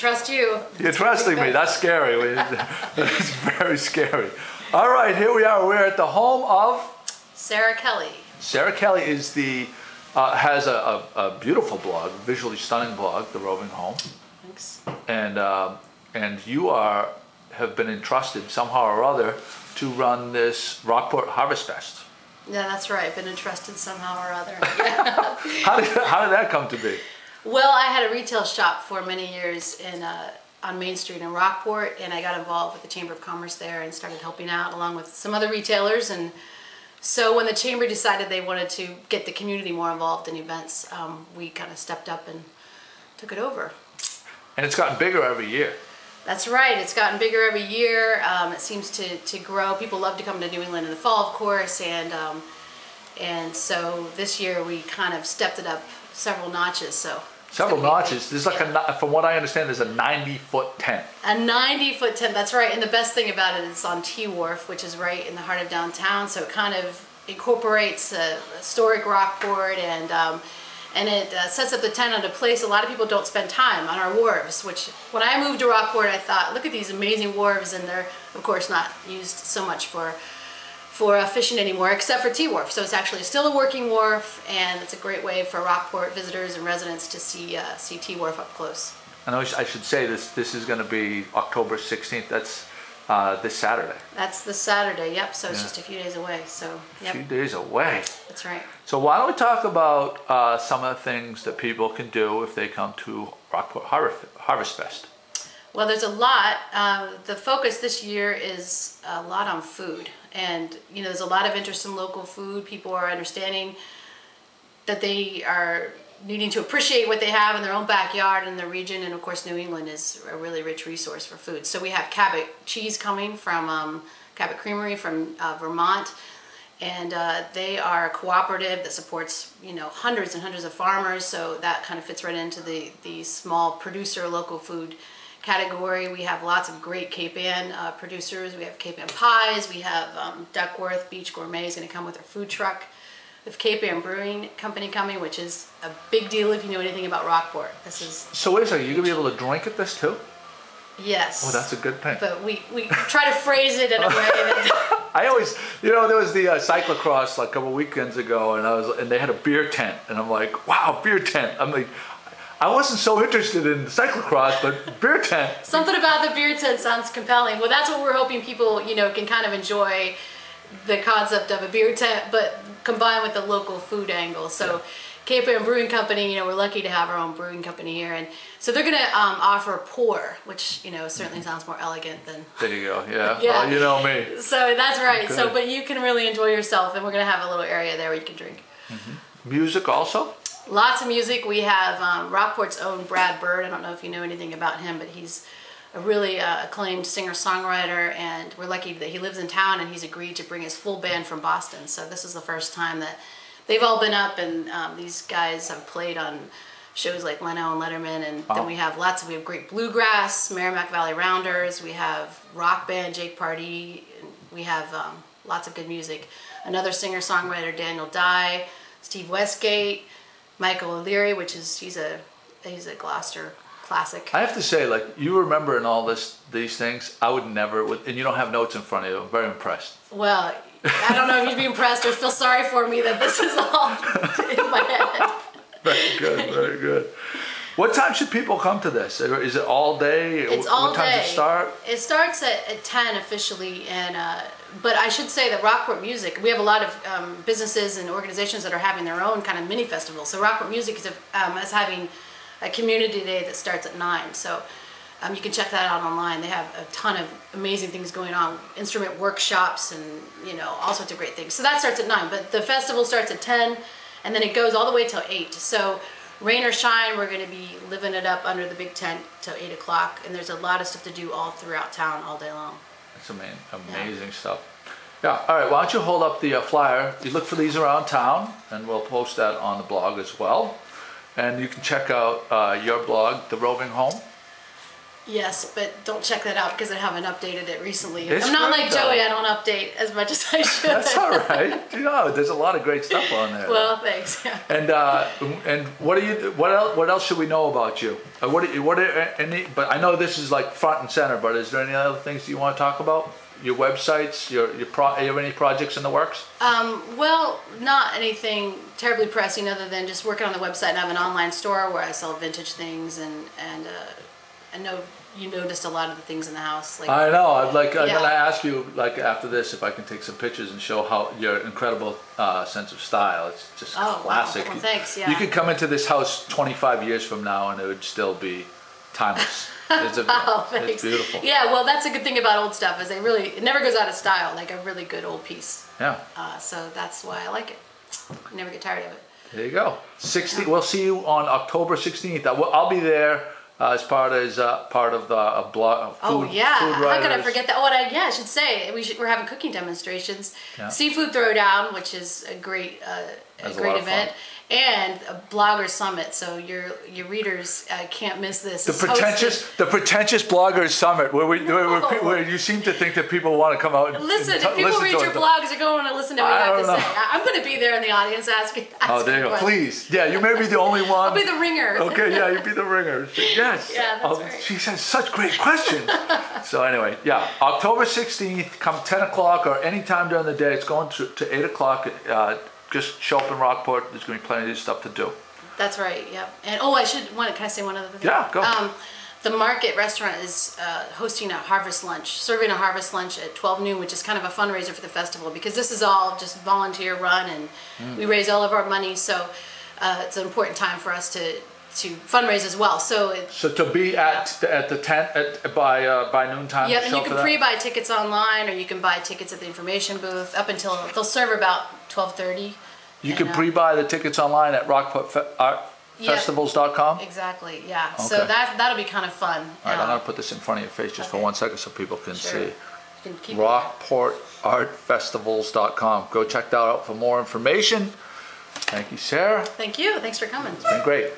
trust you. You're trusting me. That's scary. That's very scary. All right, here we are. We're at the home of Sarah Kelly. Sarah Kelly is has a beautiful blog, visually stunning blog, The Roving Home. Thanks. And you have been entrusted somehow or other to run this Rockport Harvest Fest. Yeah, that's right. Been entrusted somehow or other. Yeah. how did that come to be? Well, I had a retail shop for many years on Main Street in Rockport, and I got involved with the Chamber of Commerce there and started helping out along with some other retailers. And so when the Chamber decided they wanted to get the community more involved in events, we kind of stepped up and took it over. And it's gotten bigger every year. That's right. It's gotten bigger every year. It seems to grow. People love to come to New England in the fall, of course, and so this year we kind of stepped it up several notches. So several notches. There's like from what I understand, there's a 90-foot tent. A 90-foot tent. That's right. And the best thing about it is it's on T Wharf, which is right in the heart of downtown. So it kind of incorporates historic Rockport and it sets up the tent at a place a lot of people don't spend time on, our wharves, which when I moved to Rockport, I thought, look at these amazing wharves, and they're of course not used so much for fishing anymore, except for T Wharf. So it's actually still a working wharf, and it's a great way for Rockport visitors and residents to see T Wharf up close. I should say this is going to be October 16th. That's this Saturday. That's this Saturday, yep. So it's just a few days away. So yep. A few days away. That's right. So why don't we talk about some of the things that people can do if they come to Rockport Harvest Fest? Well, there's a lot. The focus this year is a lot on food, and there's a lot of interest in local food. People are understanding that they are needing to appreciate what they have in their own backyard in the region, and of course New England is a really rich resource for food. So we have Cabot cheese coming from Cabot Creamery from Vermont, and they are a cooperative that supports hundreds and hundreds of farmers, so that kind of fits right into the small producer local food category. We have lots of great Cape Ann producers. We have Cape Ann pies. We have Duckworth Beach Gourmet is going to come with their food truck. We have Cape Ann Brewing Company coming, which is a big deal if you know anything about Rockport. This is. So wait a second, you're gonna be able to drink at this too? Yes. Oh, that's a good thing. But we try to phrase it in a way that. I always, there was the cyclocross like a couple weekends ago, and they had a beer tent, and I'm like, wow, beer tent. I'm like, I wasn't so interested in cyclocross, but beer tent. Something about the beer tent sounds compelling. Well, that's what we're hoping people, can kind of enjoy the concept of a beer tent, but combined with the local food angle. So Cape Ann Brewing Company, we're lucky to have our own brewing company here, and so they're going to offer pour, which certainly sounds more elegant than. There you go. Yeah. Yeah. Well, you know me. So that's right. Okay. So, but you can really enjoy yourself, and we're going to have a little area there where you can drink. Mm-hmm. Music also. Lots of music. We have Rockport's own Brad Bird. I don't know if you know anything about him, but he's a really acclaimed singer-songwriter, and we're lucky that he lives in town, and he's agreed to bring his full band from Boston. So this is the first time that they've all been up, and these guys have played on shows like Leno and Letterman, and then we have great bluegrass, Merrimack Valley Rounders, we have rock band Jake Pardee, we have lots of good music. Another singer-songwriter, Daniel Dye, Steve Westgate, Michael O'Leary, he's a Gloucester classic. I have to say, like, you remembering all these things, I would never, and you don't have notes in front of you. I'm very impressed. Well, I don't know if you'd be impressed or feel sorry for me that this is all in my head. Very good, very good. What time should people come to this? Is it all day? It's all day. What time does it start? It starts at 10 officially, and but I should say that Rockport Music, we have a lot of businesses and organizations that are having their own kind of mini festival. So Rockport Music is having a community day that starts at 9. So you can check that out online. They have a ton of amazing things going on, instrument workshops and all sorts of great things. So that starts at 9, but the festival starts at 10, and then it goes all the way till 8. So rain or shine, we're going to be living it up under the big tent till 8 o'clock, and there's a lot of stuff to do all throughout town all day long. That's amazing stuff. Yeah, all right, why don't you hold up the flyer. You look for these around town, and we'll post that on the blog as well. And you can check out your blog, The Roving Home. Yes, but don't check that out because I haven't updated it recently. It's I'm not good, like though. Joey, I don't update as much as I should. That's all right. You know, there's a lot of great stuff on there. Well, thanks. Yeah. And what else should we know about you? But I know this is like front and center. But is there any other things you want to talk about? Your websites, you have any projects in the works? Well, not anything terribly pressing other than just working on the website and have an online store where I sell vintage things and I know you noticed a lot of the things in the house. Like, I know. I'm Yeah. gonna ask you like after this if I can take some pictures and show how your incredible sense of style. It's just classic. Wow. Well, thanks. Yeah. You could come into this house 25 years from now and it would still be timeless. It's Thanks. it's beautiful. Yeah. Well, that's a good thing about old stuff is it never goes out of style. Like a really good old piece. Yeah. So that's why I like it. I never get tired of it. There you go. We'll see you on October 16th. I'll be there as part of the blog. Oh yeah, food how could I writers. forget that? Oh, and I should say we're having cooking demonstrations, Yeah. seafood throwdown, which is a great That's a lot of event, fun. and a blogger summit. So your readers can't miss this. The pretentious bloggers summit, where you seem to think that people want to come out and Listen, and if people listen read to your it. blogs, they're going to listen to what you I have to don't say. know. I'm going to be there in the audience asking. Oh, there you go. questions. Please. Yeah, you may be the only one. I'll be the ringer. Okay, yeah, you'd be the ringer. Yes. Yeah, that's right. She says such great questions. So anyway, yeah, October 16th, come 10 o'clock or any time during the day. It's going to 8 o'clock. Just show up in Rockport. There's going to be plenty of stuff to do. That's right. Yep. And can I say one other thing? Yeah, go. The Market restaurant is hosting a harvest lunch, serving a harvest lunch at 12 noon, which is kind of a fundraiser for the festival because this is all just volunteer run and we raise all of our money. So it's an important time for us to fundraise as well. So to be at the tent by noontime. yeah, to and show you for can that? pre-buy tickets online or you can buy tickets at the information booth up until they'll serve about 12:30. You can pre-buy the tickets online at rockportfestivals.com. Exactly. Yeah. Okay. So that'll be kind of fun. All right, I'm going to put this in front of your face just for Okay. 1 second so people can Sure. see. You can keep rockportartfestivals.com. Go check that out for more information. Thank you, Sarah. Thank you. Thanks for coming. It's been great.